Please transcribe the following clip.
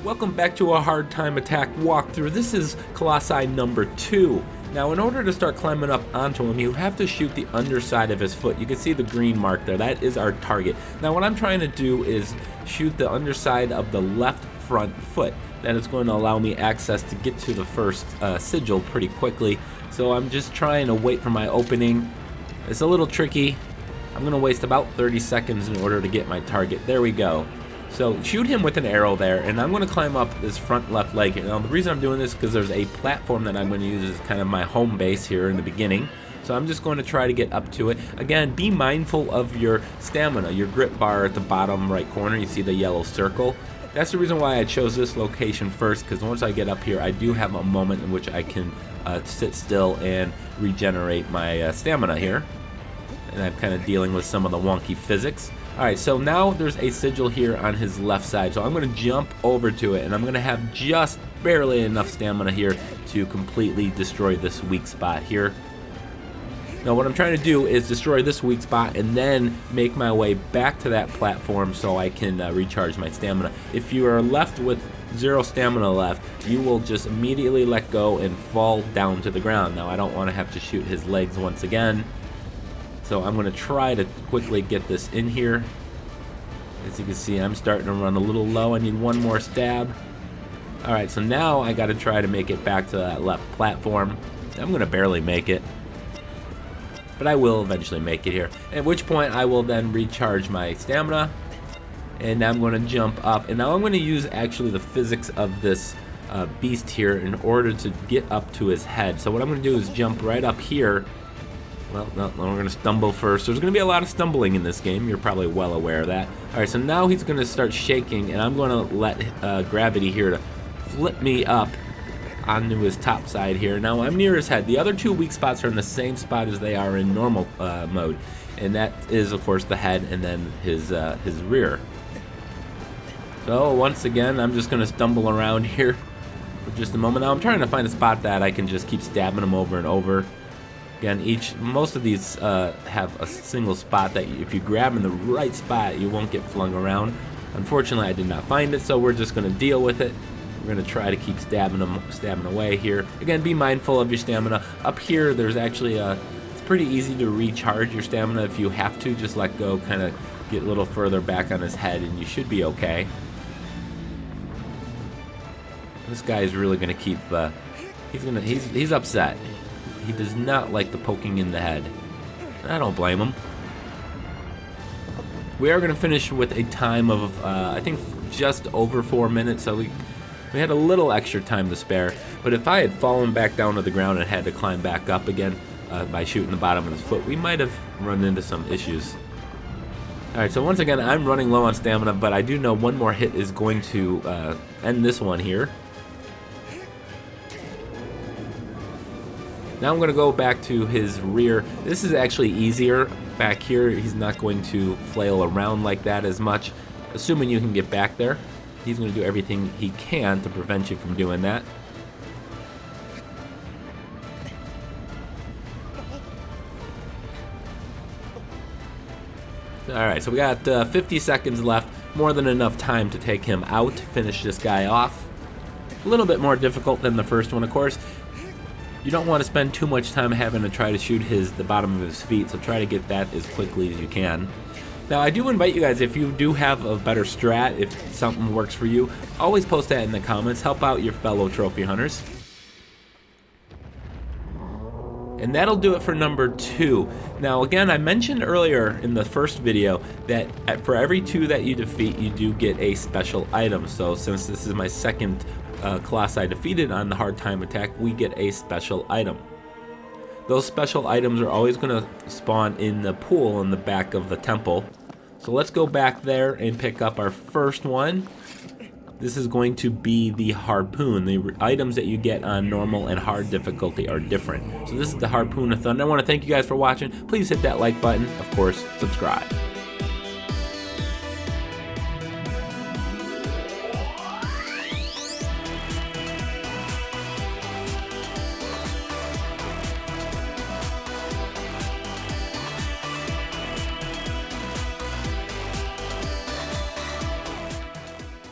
Welcome back to a Hard Time Attack walkthrough. This is Colossi number 2. Now, in order to start climbing up onto him, you have to shoot the underside of his foot. You can see the green mark there. That is our target. Now, what I'm trying to do is shoot the underside of the left front foot. That is going to allow me access to get to the first sigil pretty quickly. So I'm just trying to wait for my opening. It's a little tricky. I'm going to waste about 30 seconds in order to get my target. There we go. So shoot him with an arrow there, and I'm going to climb up this front left leg here. Now the reason I'm doing this is because there's a platform that I'm going to use as kind of my home base here in the beginning. So I'm just going to try to get up to it. Again, be mindful of your stamina, your grip bar at the bottom right corner. You see the yellow circle. That's the reason why I chose this location first, because once I get up here, I do have a moment in which I can sit still and regenerate my stamina here. And I'm kind of dealing with some of the wonky physics. Alright, so now there's a sigil here on his left side, so I'm going to jump over to it, and I'm going to have just barely enough stamina here to completely destroy this weak spot here. Now what I'm trying to do is destroy this weak spot and then make my way back to that platform so I can recharge my stamina. If you are left with 0 stamina left, you will just immediately let go and fall down to the ground. Now I don't want to have to shoot his legs once again. So I'm going to try to quickly get this in here. As you can see, I'm starting to run a little low. I need one more stab. Alright, so now I got to try to make it back to that left platform. I'm going to barely make it, but I will eventually make it here. At which point I will then recharge my stamina. And I'm going to jump up. And now I'm going to use actually the physics of this beast here in order to get up to his head. So what I'm going to do is jump right up here. Well, no, we're going to stumble first. There's going to be a lot of stumbling in this game. You're probably well aware of that. Alright, so now he's going to start shaking, and I'm going to let gravity here to flip me up onto his top side here. Now, I'm near his head. The other 2 weak spots are in the same spot as they are in normal mode. And that is, of course, the head and then his rear. So, once again, I'm just going to stumble around here for just a moment. Now, I'm trying to find a spot that I can just keep stabbing him over and over. Again, most of these have a single spot that if you grab in the right spot, you won't get flung around. Unfortunately, I did not find it, so we're just going to deal with it. We're going to try to keep stabbing away here. Again, be mindful of your stamina. Up here, there's actually it's pretty easy to recharge your stamina if you have to. Just let go, kind of get a little further back on his head, and you should be okay. This guy is really going to keep. He's upset. He does not like the poking in the head. I don't blame him. We are going to finish with a time of, I think, just over 4 minutes, so we had a little extra time to spare. But if I had fallen back down to the ground and had to climb back up again by shooting the bottom of his foot, we might have run into some issues. Alright, so once again, I'm running low on stamina, but I do know one more hit is going to end this one here. Now I'm going to go back to his rear. This is actually easier back here. He's not going to flail around like that as much, assuming you can get back there. He's going to do everything he can to prevent you from doing that. Alright, so we got 50 seconds left. More than enough time to take him out, finish this guy off. A little bit more difficult than the first one, of course. You don't want to spend too much time having to try to shoot the bottom of his feet, so try to get that as quickly as you can. Now, I do invite you guys, if you do have a better strat, if something works for you, always post that in the comments. Help out your fellow trophy hunters. And that'll do it for number 2. Now, again, I mentioned earlier in the first video that for every 2 that you defeat, you do get a special item. So since this is my second Colossi defeated on the Hard Time Attack, we get a special item. Those special items are always going to spawn in the pool in the back of the temple. So let's go back there and pick up our first one. This is going to be the harpoon. The items that you get on normal and hard difficulty are different. So this is the Harpoon of Thunder. I want to thank you guys for watching. Please hit that like button. Of course, subscribe.